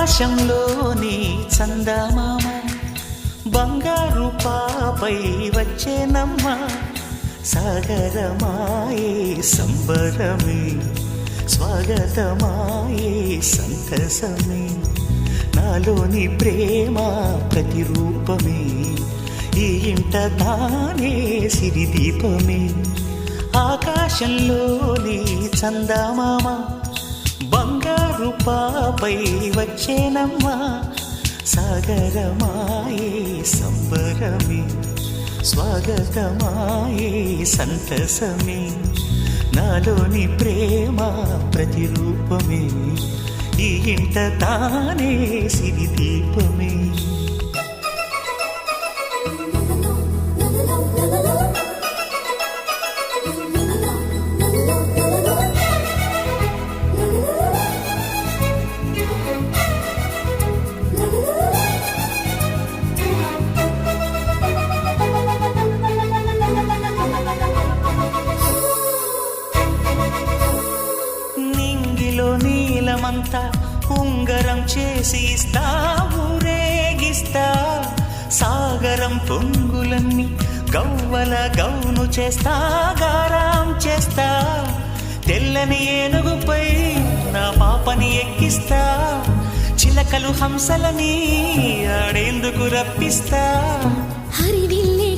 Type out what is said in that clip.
ఆకాశంలోని చందమామ బంగారు పాపై వచ్చేనమ్మ సాగరమాయే సంబరమే స్వాగతమాయే సంతసమే నాలోని ప్రేమ ప్రతిరూపమే ఈ ఇంట తానే సిరిదీపమే ఆకాశంలోని చందమామ బంగారు పాపై వచ్చేనమ్మ సాగరమాయే సంబరమే స్వాగతమాయే సంతసమే నాలోని ప్రేమ ప్రతిరూపమే ఈ ఇంట తానే సిరిదీపమే నీలమంతా ఉంగరం చేసి ఇస్తా ఊరేగిస్తా సాగరం పొంగులన్నీ గవ్వల గౌను చేస్తా గారాం చేస్తా తెల్లని ఏనుగుపై నా పాపని ఎక్కిస్తా చిలకలు హంసలని ఆడేందుకు రప్పిస్తా హరివిల్లే